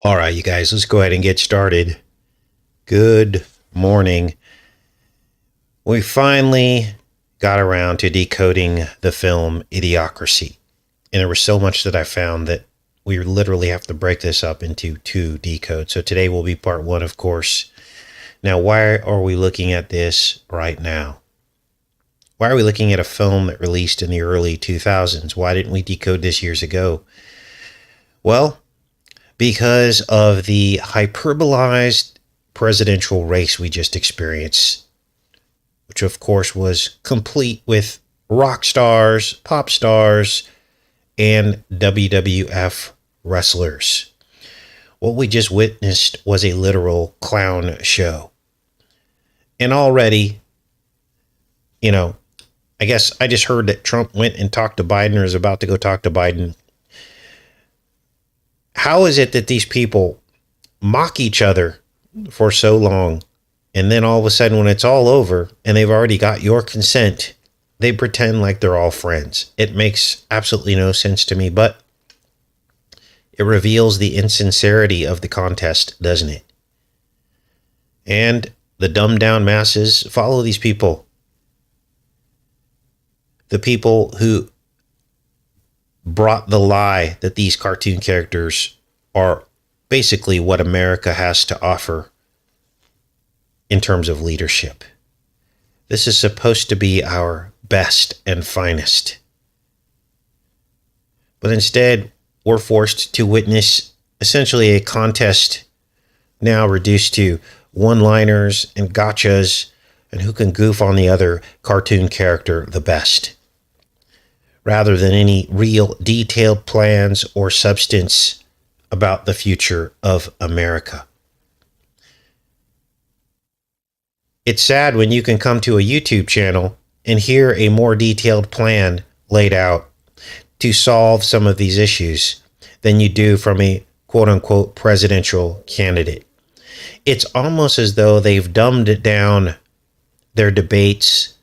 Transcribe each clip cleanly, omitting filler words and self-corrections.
All right, you guys, let's go ahead and get started. Good morning. We finally got around to decoding the film Idiocracy. And there was so much that I found that we literally have to break this up into two decodes. So today will be part one, of course. Now, why are we looking at this right now? Why are we looking at a film that released in the early 2000s? Why didn't we decode this years ago? Well, because of the hyperbolized presidential race we just experienced, which of course was complete with rock stars, pop stars, and WWF wrestlers. What we just witnessed was a literal clown show. And already, I guess I just heard that Trump went and talked to Biden or is about to go talk to Biden. How is it that these people mock each other for so long, and then all of a sudden when it's all over and they've already got your consent, they pretend like they're all friends? It makes absolutely no sense to me, but it reveals the insincerity of the contest, doesn't it? And the dumbed down masses follow these people. The people who brought the lie that these cartoon characters are basically what America has to offer in terms of leadership. This is supposed to be our best and finest. But instead, we're forced to witness essentially a contest now reduced to one-liners and gotchas and who can goof on the other cartoon character the best, rather than any real detailed plans or substance about the future of America. It's sad when you can come to a YouTube channel and hear a more detailed plan laid out to solve some of these issues than you do from a quote-unquote presidential candidate. It's almost as though they've dumbed down their debates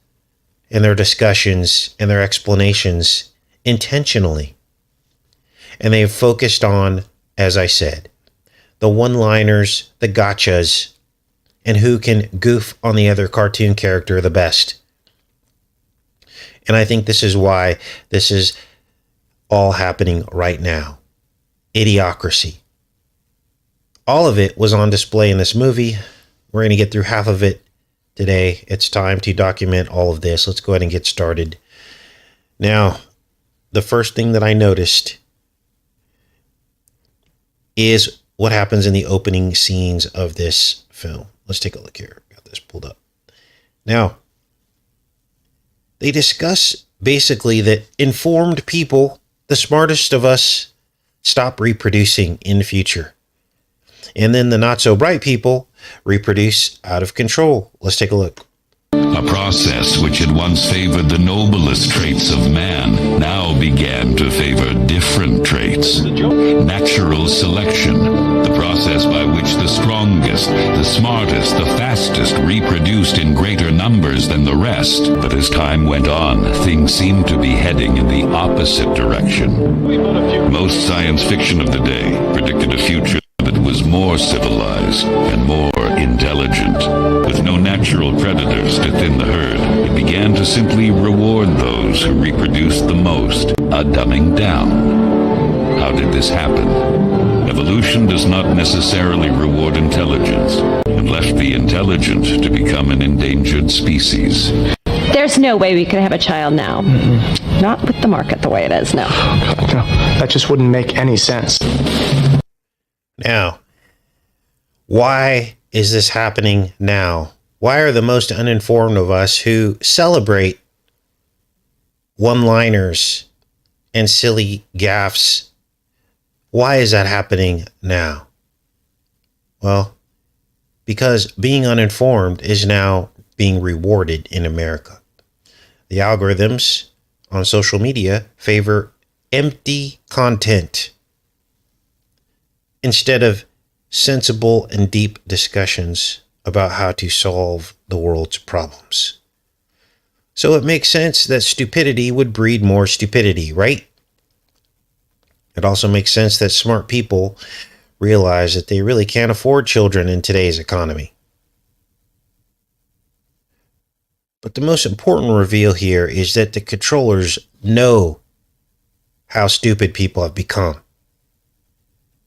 and their discussions and their explanations intentionally. And they've focused on, as I said, the one-liners, the gotchas, and who can goof on the other cartoon character the best. And I think this is why this is all happening right now. Idiocracy. All of it was on display in this movie. We're going to get through half of it today. It's time to document all of this. Let's go ahead and get started. Now, the first thing that I noticed is what happens in the opening scenes of this film. Let's take a look here. Got this pulled up. Now, they discuss basically that informed people, the smartest of us, stop reproducing in the future. And then the not so bright people reproduce out of control. Let's take a look. A process which had once favored the noblest traits of man now began to favor different traits. Natural selection, the process by which the strongest, the smartest, the fastest reproduced in greater numbers than the rest. But as time went on, things seemed to be heading in the opposite direction. Most science fiction of the day predicted a future that was more civilized and more intelligent. With no natural predators to thin the herd, it began to simply reward those who reproduced the most, a dumbing down. How did this happen? Evolution does not necessarily reward intelligence, and left the intelligent to become an endangered species. There's no way we could have a child now. Not with the market the way it is, no. No, that just wouldn't make any sense. Now, why is this happening now? Why are the most uninformed of us who celebrate one-liners and silly gaffes, why is that happening now? Well, because being uninformed is now being rewarded in America. The algorithms on social media favor empty content instead of sensible and deep discussions about how to solve the world's problems. So it makes sense that stupidity would breed more stupidity, right? It also makes sense that smart people realize that they really can't afford children in today's economy. But the most important reveal here is that the controllers know how stupid people have become.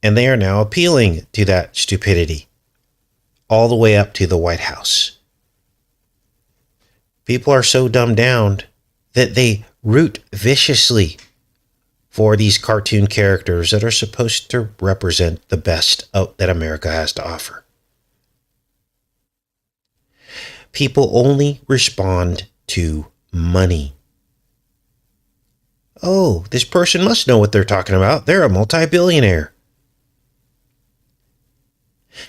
And they are now appealing to that stupidity all the way up to the White House. People are so dumbed down that they root viciously for these cartoon characters that are supposed to represent the best that America has to offer. People only respond to money. Oh, this person must know what they're talking about. They're a multi-billionaire.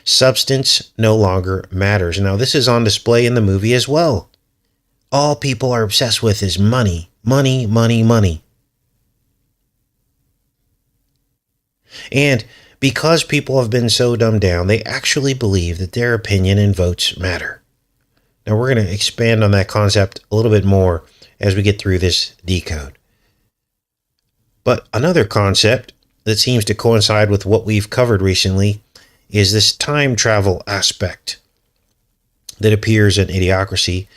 Substance no longer matters. Now, this is on display in the movie as well. All people are obsessed with is money, money, money, money. And because people have been so dumbed down, they actually believe that their opinion and votes matter. Now, we're going to expand on that concept a little bit more as we get through this decode. But another concept that seems to coincide with what we've covered recently is this time travel aspect that appears in Idiocracy.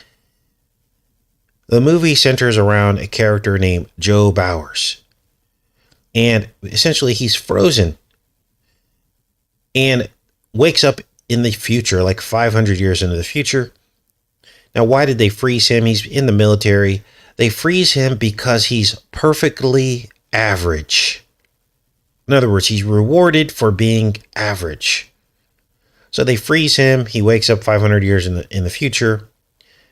The movie centers around a character named Joe Bowers. And essentially he's frozen and wakes up in the future, like 500 years into the future. Now, why did they freeze him? He's in the military. They freeze him because he's perfectly average. In other words, he's rewarded for being average. So they freeze him. He wakes up 500 years in the future,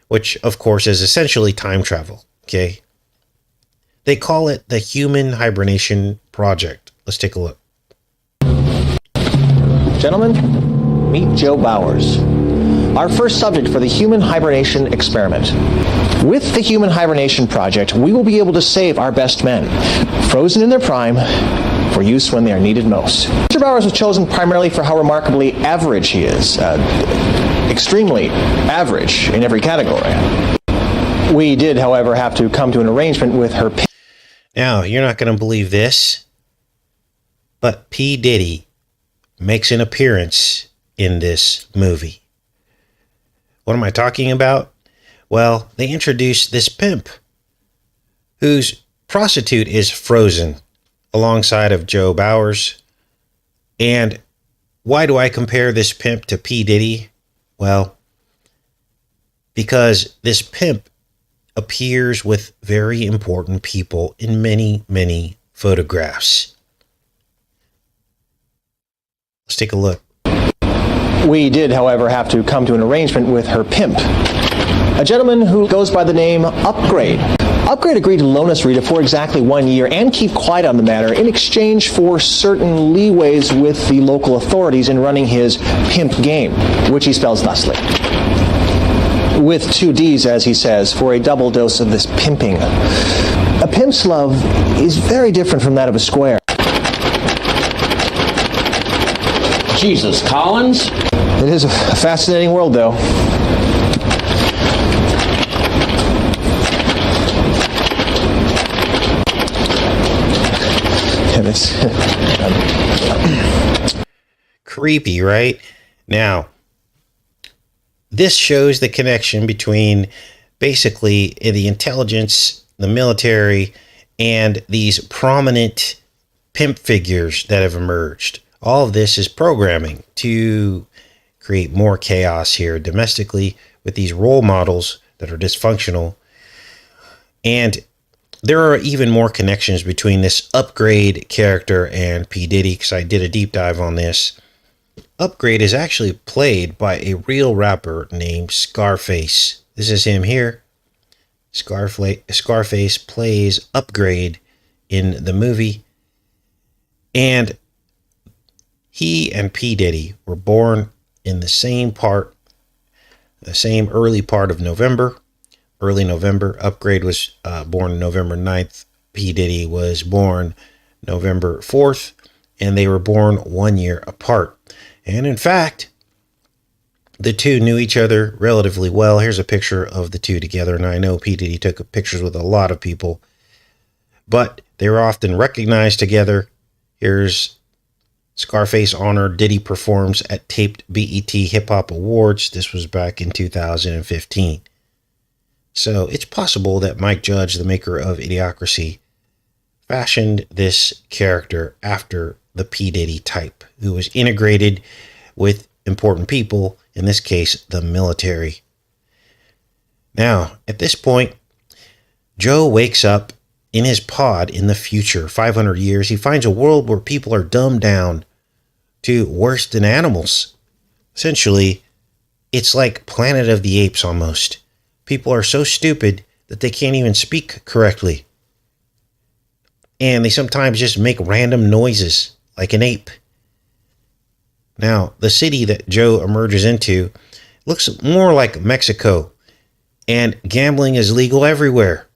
which, of course, is essentially time travel. Okay. They call it the Human Hibernation Project. Let's take a look. Gentlemen, meet Joe Bowers, our first subject for the Human Hibernation Experiment. With the Human Hibernation Project, we will be able to save our best men, frozen in their prime, for use when they are needed most. Mr. Bowers was chosen primarily for how remarkably average he is, extremely average in every category. We did, however, have to come to an arrangement with her. Now, you're not going to believe this, but P. Diddy makes an appearance in this movie. What am I talking about? Well, they introduced this pimp whose prostitute is frozen alongside of Joe Bowers. And why do I compare this pimp to P. Diddy? Well, because this pimp appears with very important people in many, many photographs. Let's take a look. We did, however, have to come to an arrangement with her pimp, a gentleman who goes by the name Upgrade. Upgrade agreed to loan us Rita for exactly 1 year and keep quiet on the matter in exchange for certain leeways with the local authorities in running his pimp game, which he spells thusly. With 2 Ds, as he says, for a double dose of this pimping. A pimp's love is very different from that of a square. Jesus, Collins? It is a fascinating world, though. Creepy, right? Now, this shows the connection between basically the intelligence, the military, and these prominent pimp figures that have emerged. All of this is programming to create more chaos here domestically with these role models that are dysfunctional. And there are even more connections between this Upgrade character and P. Diddy, because I did a deep dive on this. Upgrade is actually played by a real rapper named Scarface. This is him here. Scarface plays Upgrade in the movie. And he and P. Diddy were born in the same early part of November. Early November. Upgrade was born November 9th. P. Diddy was born November 4th. And they were born 1 year apart. And in fact, the two knew each other relatively well. Here's a picture of the two together. And I know P. Diddy took pictures with a lot of people, but they were often recognized together. Here's Scarface honored Diddy performs at taped BET Hip Hop Awards. This was back in 2015. So it's possible that Mike Judge, the maker of Idiocracy, fashioned this character after the P. Diddy type, who was integrated with important people, in this case, the military. Now, at this point, Joe wakes up in his pod in the future, 500 years. He finds a world where people are dumbed down to worse than animals. Essentially, it's like Planet of the Apes almost. People are so stupid that they can't even speak correctly. And they sometimes just make random noises like an ape. Now, the city that Joe emerges into looks more like Mexico, and gambling is legal everywhere.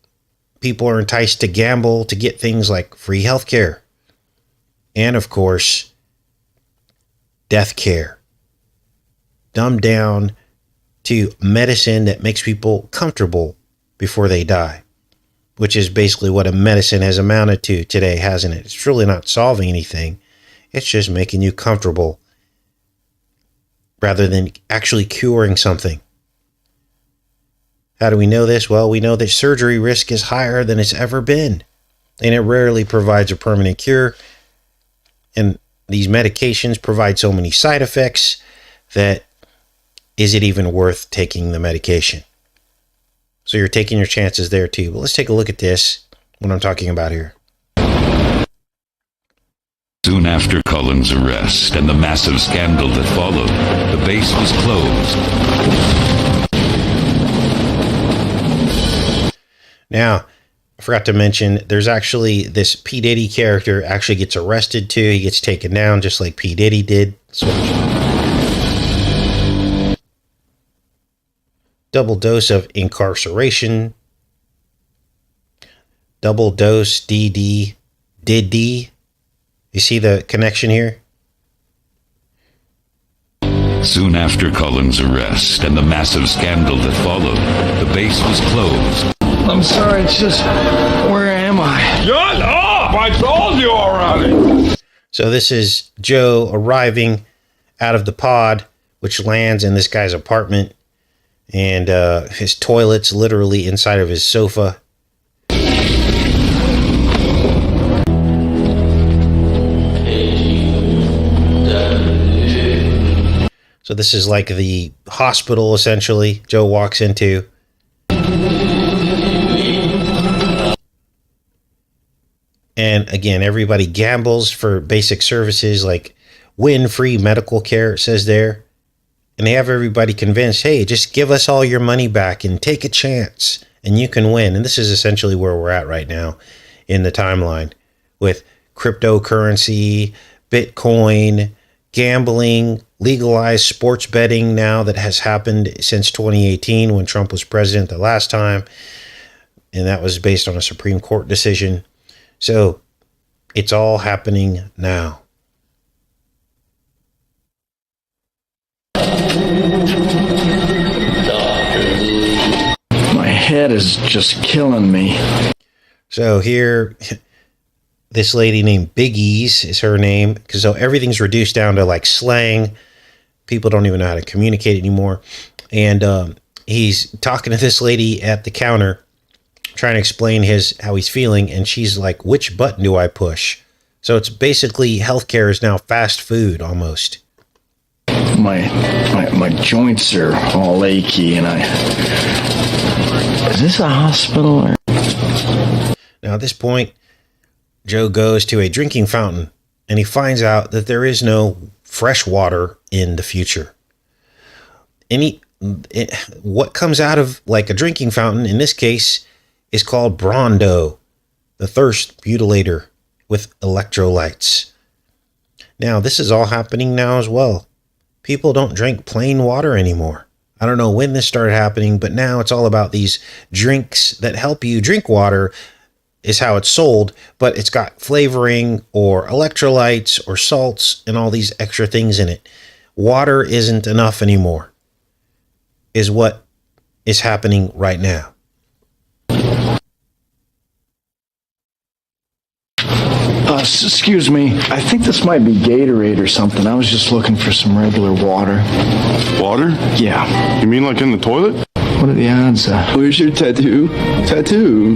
People are enticed to gamble to get things like free healthcare and, of course, death care. Dumbed down to medicine that makes people comfortable before they die, which is basically what a medicine has amounted to today, hasn't it? It's really not solving anything. It's just making you comfortable rather than actually curing something. How do we know this? Well, we know that surgery risk is higher than it's ever been, and it rarely provides a permanent cure. And these medications provide so many side effects that is it even worth taking the medication? So you're taking your chances there too. But let's take a look at this, what I'm talking about here. Soon after Cullen's arrest and the massive scandal that followed, the base was closed. Now, I forgot to mention, there's actually this P. Diddy character actually gets arrested too. He gets taken down just like P. Diddy did. Double dose of incarceration. Double dose DD. Diddy. You see the connection here? Soon after Cullen's arrest and the massive scandal that followed, the base was closed. I'm sorry, it's just, where am I? Shut up! I told you already! So this is Joe arriving out of the pod, which lands in this guy's apartment, and his toilet's literally inside of his sofa. So this is like the hospital, essentially, Joe walks into. And again, everybody gambles for basic services like win free medical care, it says there. And they have everybody convinced, hey, just give us all your money back and take a chance and you can win. And this is essentially where we're at right now in the timeline with cryptocurrency, Bitcoin, gambling, legalized sports betting now that has happened since 2018 when Trump was president the last time. And that was based on a Supreme Court decision. So it's all happening now. My head is just killing me. So here, this lady named Big E's is her name, because so everything's reduced down to like slang. People don't even know how to communicate anymore. And he's talking to this lady at the counter, trying to explain how he's feeling, and she's like, which button do I push? So it's basically healthcare is now fast food almost. My joints are all achy, and is this a hospital? Or? Now at this point, Joe goes to a drinking fountain, and he finds out that there is no fresh water in the future. What comes out of like a drinking fountain, in this case, is called Brondo, the thirst butylator with electrolytes. Now, this is all happening now as well. People don't drink plain water anymore. I don't know when this started happening, but now it's all about these drinks that help you drink water is how it's sold, but it's got flavoring or electrolytes or salts and all these extra things in it. Water isn't enough anymore, is what is happening right now. Excuse me. I think this might be Gatorade or something. I was just looking for some regular water. Water? Yeah. You mean like in the toilet? What are the odds? Where's your tattoo? Tattoo.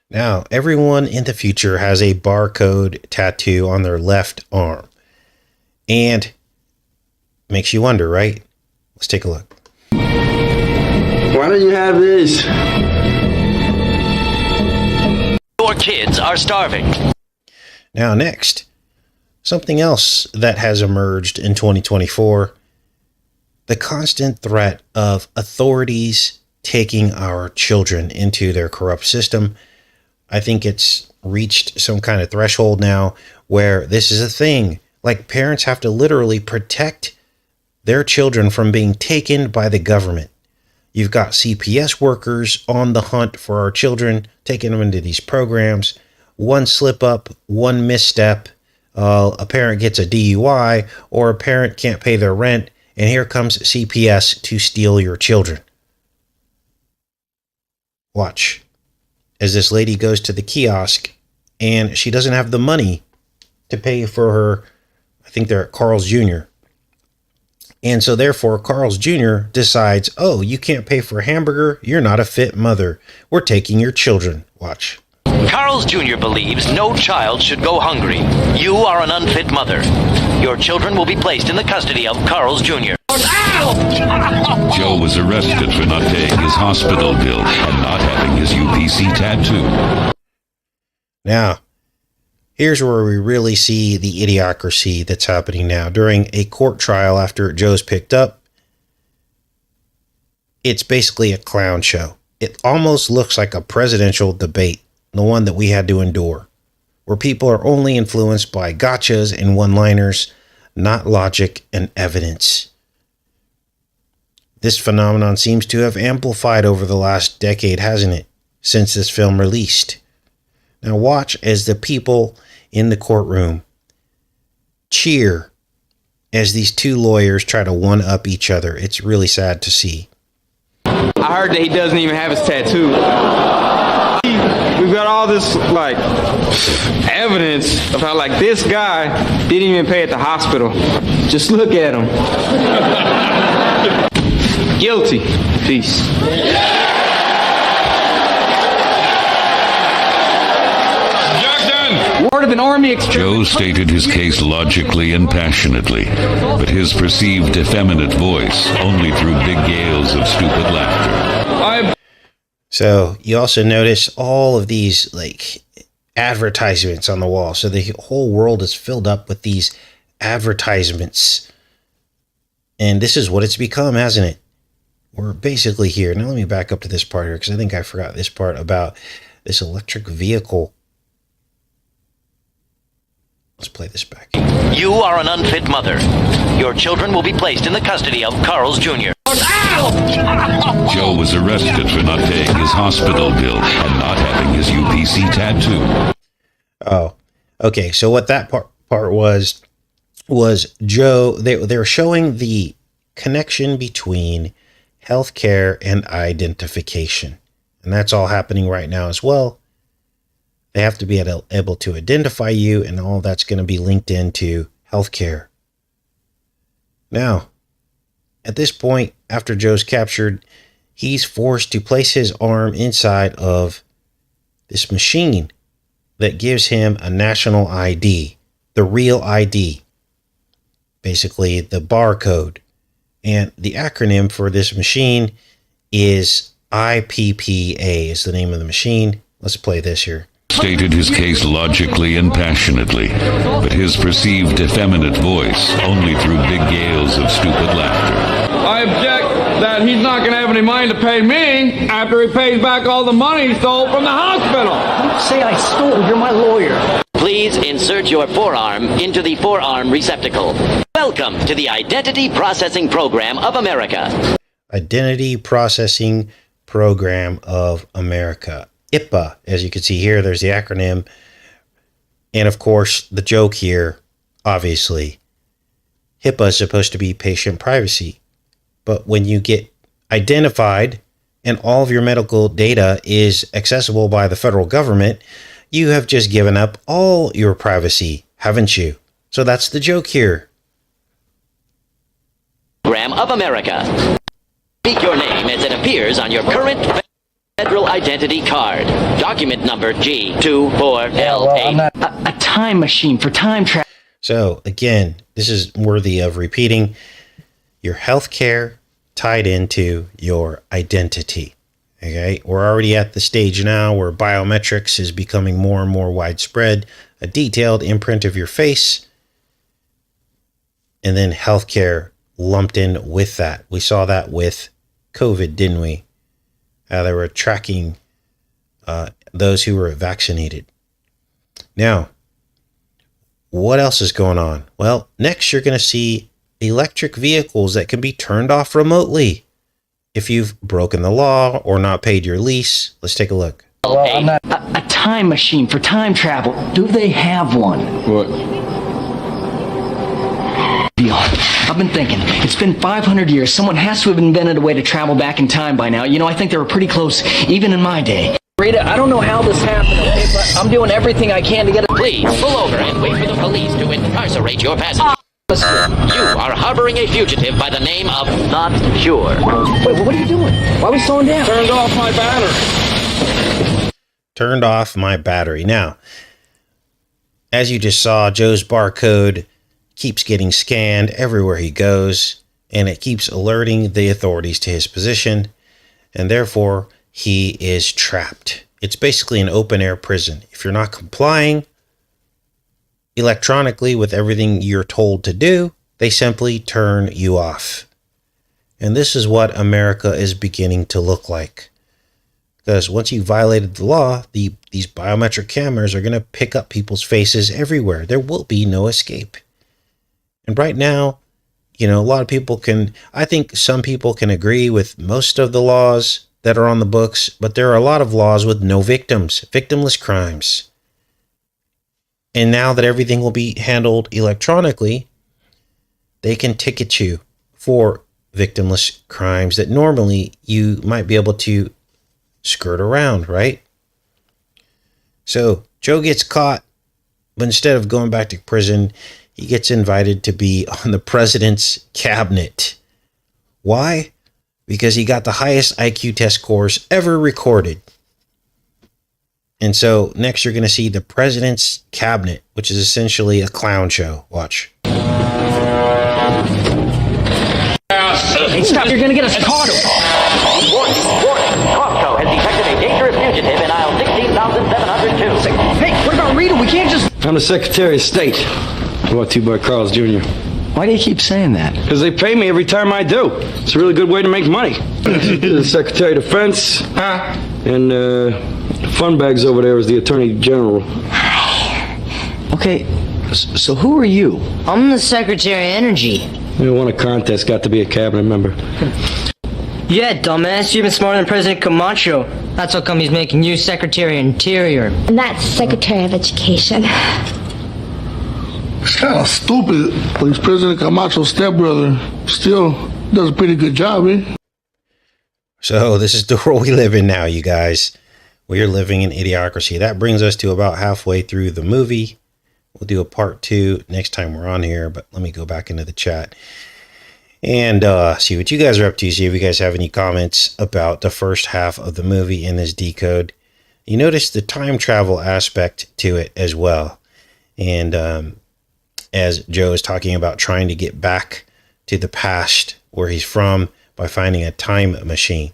Now, everyone in the future has a barcode tattoo on their left arm. And makes you wonder, right? Let's take a look. Why don't you have this? Your kids are starving. Now, next, something else that has emerged in 2024, the constant threat of authorities taking our children into their corrupt system. I think it's reached some kind of threshold now where this is a thing. Like, parents have to literally protect their children from being taken by the government. You've got CPS workers on the hunt for our children, taking them into these programs. One slip up, one misstep, a parent gets a DUI, or a parent can't pay their rent, and here comes CPS to steal your children. Watch as this lady goes to the kiosk and she doesn't have the money to pay for her, I think they're at Carl's Jr. And so therefore Carl's Jr. decides, oh, you can't pay for a hamburger. You're not a fit mother. We're taking your children. Watch. Carl's Jr. believes no child should go hungry. You are an unfit mother. Your children will be placed in the custody of Carl's Jr. Joe was arrested for not paying his hospital bill and not having his UPC tattoo. Now, here's where we really see the idiocracy that's happening now. During a court trial after Joe's picked up, it's basically a clown show. It almost looks like a presidential debate, the one that we had to endure, where people are only influenced by gotchas and one-liners, not logic and evidence. This phenomenon seems to have amplified over the last decade, hasn't it, since this film released? Now watch as the people in the courtroom cheer as these two lawyers try to one-up each other. It's really sad to see. I heard that he doesn't even have his tattoo. We've got all this, like, evidence of how, like, this guy didn't even pay at the hospital. Just look at him. Guilty. Peace. Word of an army Joe stated his case logically and passionately, but his perceived effeminate voice only drew big gales of stupid laughter. So you also notice all of these like advertisements on the wall. So the whole world is filled up with these advertisements. And this is what it's become, hasn't it? We're basically here. Now let me back up to this part here because I think I forgot this part about this electric vehicle. Let's play this back. You are an unfit mother. Your children will be placed in the custody of Carl's Jr. Joe was arrested for not paying his hospital bill and not having his UPC tattoo. Oh, okay. So what that part was Joe, they were showing the connection between healthcare and identification. And that's all happening right now as well. They have to be able to identify you, and all that's going to be linked into healthcare. Now, at this point, after Joe's captured, he's forced to place his arm inside of this machine that gives him a national ID, the real ID, basically the barcode. And the acronym for this machine is IPPA is the name of the machine. Let's play this here. Stated his case logically and passionately, but his perceived effeminate voice only drew big gales of stupid laughter. I object that he's not going to have any money to pay me after he pays back all the money he stole from the hospital. Don't say I stole. You're my lawyer. Please insert your forearm into the forearm receptacle. Welcome to the Identity Processing Program of America. Identity Processing Program of America. IPA, as you can see here, there's the acronym. And of course, the joke here, obviously, HIPAA is supposed to be patient privacy. But when you get identified and all of your medical data is accessible by the federal government, you have just given up all your privacy, haven't you? So that's the joke here. Of America. Speak your name as it appears on your current federal identity card. Document number G24L8. A time machine for time travel. So again, this is worthy of repeating. Your health care tied into your identity. Okay, we're already at the stage now where biometrics is becoming more and more widespread. A detailed imprint of your face, and then healthcare lumped in with that. We saw that with COVID, didn't we? They were tracking those who were vaccinated. Now, what else is going on? Well, next you're going to see electric vehicles that can be turned off remotely if you've broken the law or not paid your lease. Let's take a look. A time machine for time travel. Do they have one? What? I've been thinking, it's been 500 years. Someone has to have invented a way to travel back in time by now. You know, I think they were pretty close, even in my day. Rita, I don't know how this happened, okay, but I'm doing everything I can to get it. Please pull over and wait for the police to incarcerate your passenger. You are harboring a fugitive by the name of Not Sure. Wait, what are you doing? Why are we slowing down? Turned off my battery. Turned off my battery. Now, as you just saw, Joe's barcode keeps getting scanned everywhere he goes, and it keeps alerting the authorities to his position, and therefore he is trapped. It's basically an open air prison. If you're not complying electronically with everything you're told to do, they simply turn you off. And this is what America is beginning to look like. Because once you violated the law, these biometric cameras are going to pick up people's faces everywhere. There will be no escape. And right now, you know, a lot of people I think some people can agree with most of the laws that are on the books, but there are a lot of laws with no victims, victimless crimes. And now that everything will be handled electronically, they can ticket you for victimless crimes that normally you might be able to skirt around, right? So Joe gets caught, but instead of going back to prison, he gets invited to be on the president's cabinet. Why? Because he got the highest IQ test scores ever recorded. And so next you're going to see the president's cabinet, which is essentially a clown show. Watch. Hey, stop, you're going to get us caught. Warning, Costco has detected a dangerous fugitive in aisle 16,702. Hey, what about Rita? We can't just... I'm the Secretary of State. Brought to you by Carl's Jr. Why do you keep saying that? Because they pay me every time I do. It's a really good way to make money. The Secretary of Defense. And fun bags over there is the Attorney General. Okay, so who are you? I'm the Secretary of Energy. We won a contest, got to be a cabinet member. Yeah, dumbass, you're even smarter than President Camacho. That's how come he's making you Secretary of Interior. And that's Secretary of Education. It's kind of stupid, but he's President Camacho's stepbrother. Still does a pretty good job, eh? So this is the world we live in now, you guys. We are living in idiocracy. That brings us to about halfway through the movie. We'll do a part 2 next time we're on here, but let me go back into the chat and see what you guys are up to. See if you guys have any comments about the first half of the movie in this decode. You notice the time travel aspect to it as well. And as Joe is talking about trying to get back to the past where he's from by finding a time machine.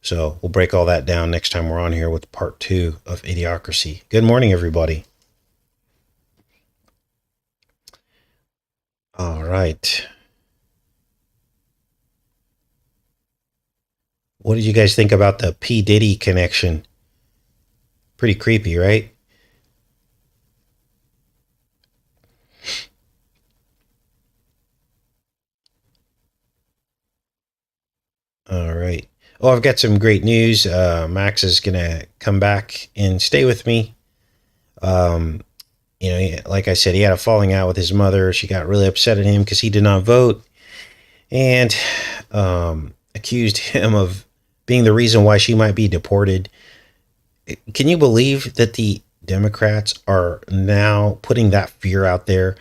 So we'll break all that down next time we're on here with part 2 of Idiocracy. Good morning, everybody. All right. What did you guys think about the P. Diddy connection? Pretty creepy, right? All right. Oh, I've got some great news. Max is going to come back and stay with me. You know, like I said, he had a falling out with his mother. She got really upset at him because he did not vote and accused him of being the reason why she might be deported. Can you believe that the Democrats are now putting that fear out there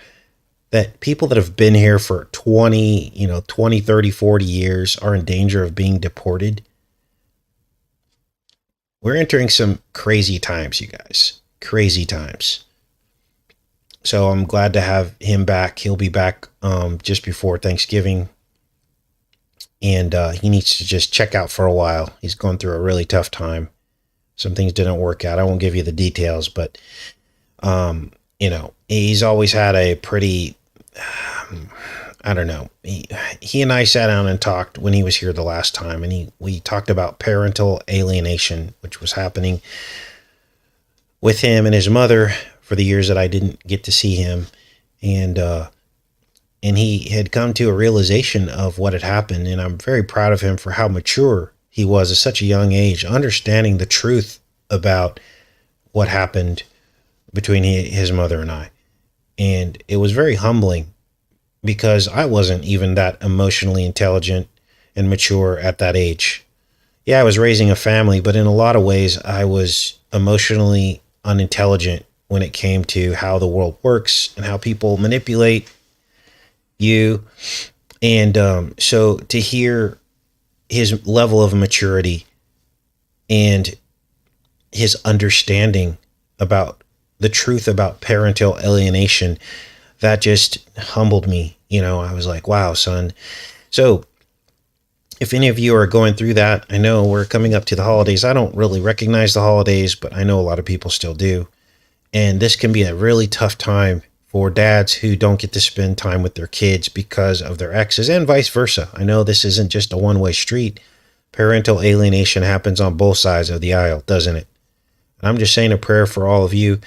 that people that have been here for 20, 30, 40 years are in danger of being deported. We're entering some crazy times, you guys. Crazy times. So I'm glad to have him back. He'll be back just before Thanksgiving. And he needs to just check out for a while. He's going through a really tough time. Some things didn't work out. I won't give you the details, but, he's always had a pretty, I don't know. He and I sat down and talked when he was here the last time, and we talked about parental alienation, which was happening with him and his mother for the years that I didn't get to see him. And he had come to a realization of what had happened. And I'm very proud of him for how mature he was at such a young age, understanding the truth about what happened between his mother and I. And it was very humbling because I wasn't even that emotionally intelligent and mature at that age. Yeah, I was raising a family, but in a lot of ways, I was emotionally unintelligent when it came to how the world works and how people manipulate you. And so to hear his level of maturity and his understanding about the truth about parental alienation, that just humbled me. I was like, wow, son. So if any of you are going through that, I know we're coming up to the holidays. I don't really recognize the holidays, but I know a lot of people still do. And this can be a really tough time for dads who don't get to spend time with their kids because of their exes and vice versa. I know this isn't just a one-way street. Parental alienation happens on both sides of the aisle, doesn't it? And I'm just saying a prayer for all of you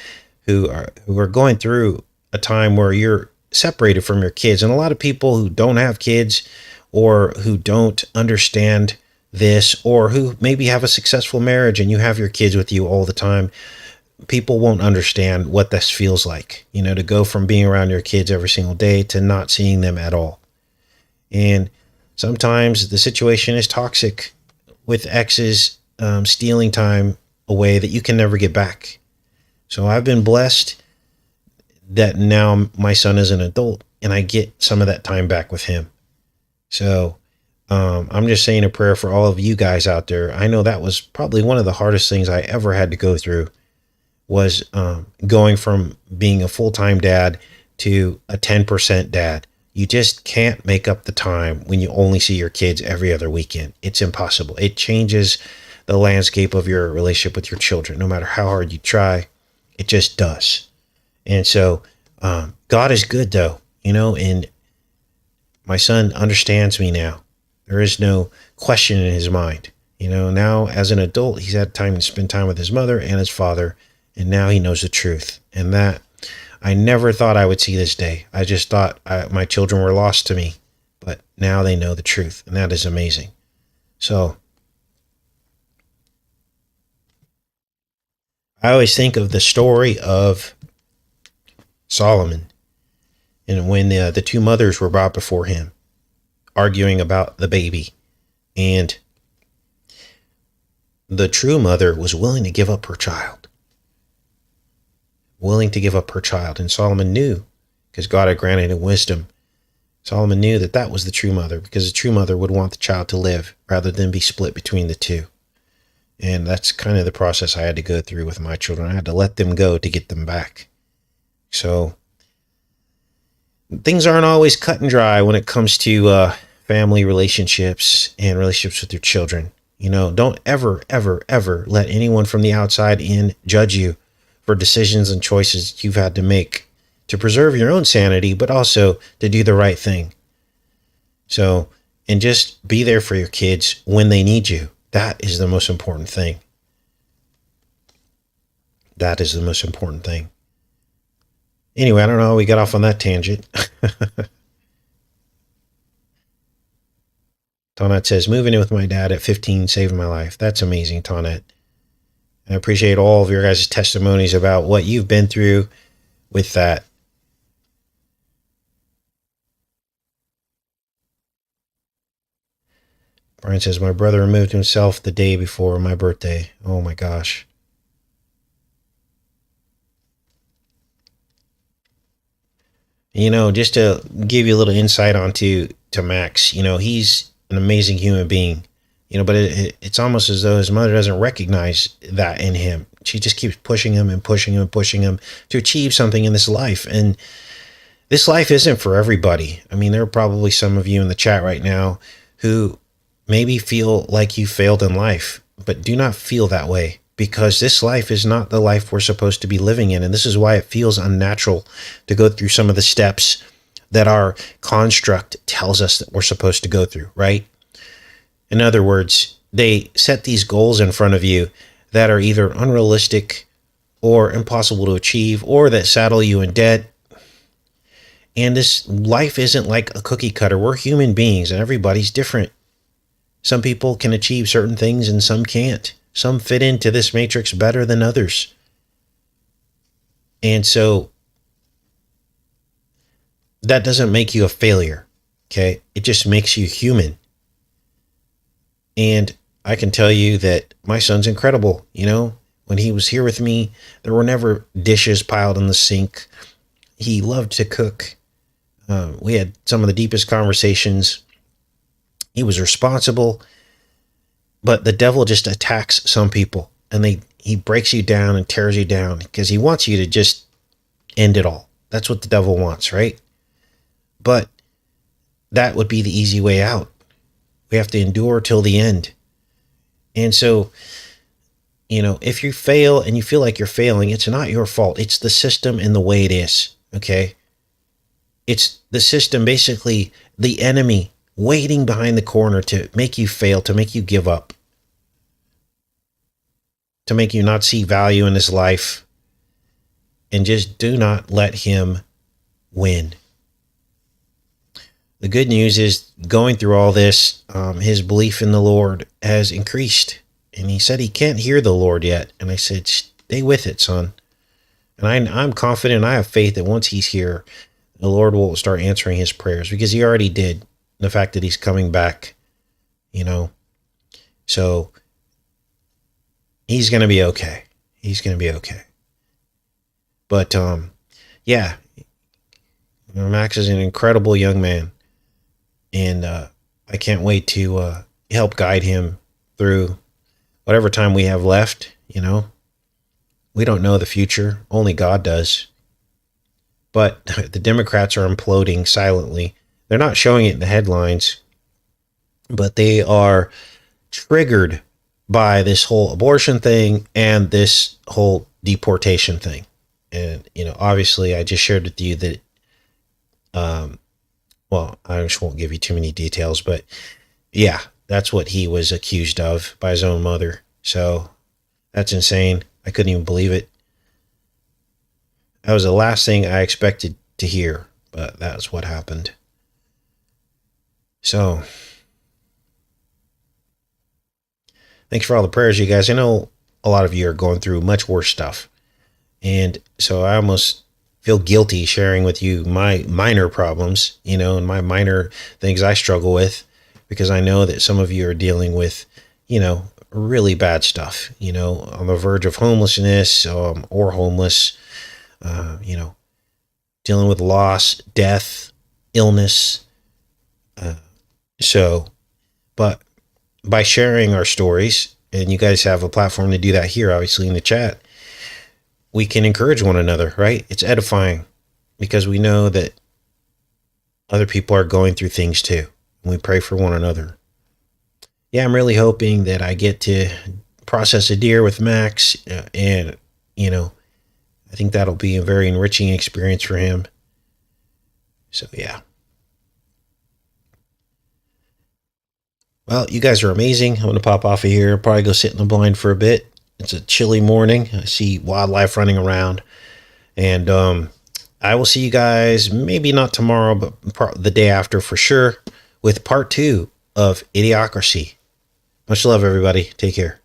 who are going through a time where you're separated from your kids. And a lot of people who don't have kids or who don't understand this, or who maybe have a successful marriage and you have your kids with you all the time, people won't understand what this feels like, to go from being around your kids every single day to not seeing them at all. And sometimes the situation is toxic with exes stealing time away that you can never get back. So I've been blessed that now my son is an adult and I get some of that time back with him. So I'm just saying a prayer for all of you guys out there. I know that was probably one of the hardest things I ever had to go through, was going from being a full-time dad to a 10% dad. You just can't make up the time when you only see your kids every other weekend. It's impossible. It changes the landscape of your relationship with your children. No matter how hard you try, it just does. And so God is good though, and my son understands me now. There is no question in his mind. Now as an adult, he's had time to spend time with his mother and his father, and now he knows the truth. And that, I never thought I would see this day. I just thought my children were lost to me, but now they know the truth, and that is amazing. So I always think of the story of Solomon, and when the two mothers were brought before him, arguing about the baby, and the true mother was willing to give up her child. And Solomon knew, because God had granted him wisdom, Solomon knew that that was the true mother, because the true mother would want the child to live rather than be split between the two. And that's kind of the process I had to go through with my children. I had to let them go to get them back. So things aren't always cut and dry when it comes to family relationships and relationships with your children. Don't ever, ever, ever let anyone from the outside in judge you for decisions and choices you've had to make to preserve your own sanity, but also to do the right thing. So, and just be there for your kids when they need you. That is the most important thing. That is the most important thing. Anyway, I don't know how we got off on that tangent. Tonette says, moving in with my dad at 15 saved my life. That's amazing, Tonette. I appreciate all of your guys' testimonies about what you've been through with that. Brian says, my brother removed himself the day before my birthday. Oh my gosh. Just to give you a little insight to Max, he's an amazing human being, but it's almost as though his mother doesn't recognize that in him. She just keeps pushing him and pushing him and pushing him to achieve something in this life. And this life isn't for everybody. I mean, there are probably some of you in the chat right now who maybe feel like you failed in life, but do not feel that way, because this life is not the life we're supposed to be living in. And this is why it feels unnatural to go through some of the steps that our construct tells us that we're supposed to go through, right? In other words, they set these goals in front of you that are either unrealistic or impossible to achieve, or that saddle you in debt. And this life isn't like a cookie cutter. We're human beings and everybody's different. Some people can achieve certain things and some can't. Some fit into this matrix better than others. And so that doesn't make you a failure, okay? It just makes you human. And I can tell you that my son's incredible. When he was here with me, there were never dishes piled in the sink. He loved to cook. We had some of the deepest conversations. He was responsible, but the devil just attacks some people, and he breaks you down and tears you down because he wants you to just end it all. That's what the devil wants, right? But that would be the easy way out. We have to endure till the end. And so, if you fail and you feel like you're failing, it's not your fault. It's the system and the way it is, okay? It's the system, basically the enemy, waiting behind the corner to make you fail, to make you give up, to make you not see value in this life, and just do not let him win. The good news is, going through all this, his belief in the Lord has increased. And he said he can't hear the Lord yet. And I said, stay with it, son. And I'm confident, I have faith that once he's here, the Lord will start answering his prayers, because he already did. The fact that he's coming back, so he's going to be okay. He's going to be okay. But, yeah, Max is an incredible young man, and I can't wait to help guide him through whatever time we have left. We don't know the future. Only God does. But the Democrats are imploding silently. They're not showing it in the headlines, but they are triggered by this whole abortion thing and this whole deportation thing. And, obviously I just shared with you that, I just won't give you too many details, but yeah, that's what he was accused of by his own mother. So that's insane. I couldn't even believe it. That was the last thing I expected to hear, but that's what happened. So thanks for all the prayers, you guys. I know a lot of you are going through much worse stuff. And so I almost feel guilty sharing with you my minor problems, and my minor things I struggle with, because I know that some of you are dealing with, really bad stuff, on the verge of homelessness, or homeless, dealing with loss, death, illness. But by sharing our stories, and you guys have a platform to do that here, obviously in the chat, we can encourage one another, right? It's edifying, because we know that other people are going through things too. And we pray for one another. Yeah, I'm really hoping that I get to process a deer with Max, and, I think that'll be a very enriching experience for him. So, yeah. Well, you guys are amazing. I'm going to pop off of here. Probably go sit in the blind for a bit. It's a chilly morning. I see wildlife running around. And I will see you guys, maybe not tomorrow, but the day after for sure, with part 2 of Idiocracy. Much love, everybody. Take care.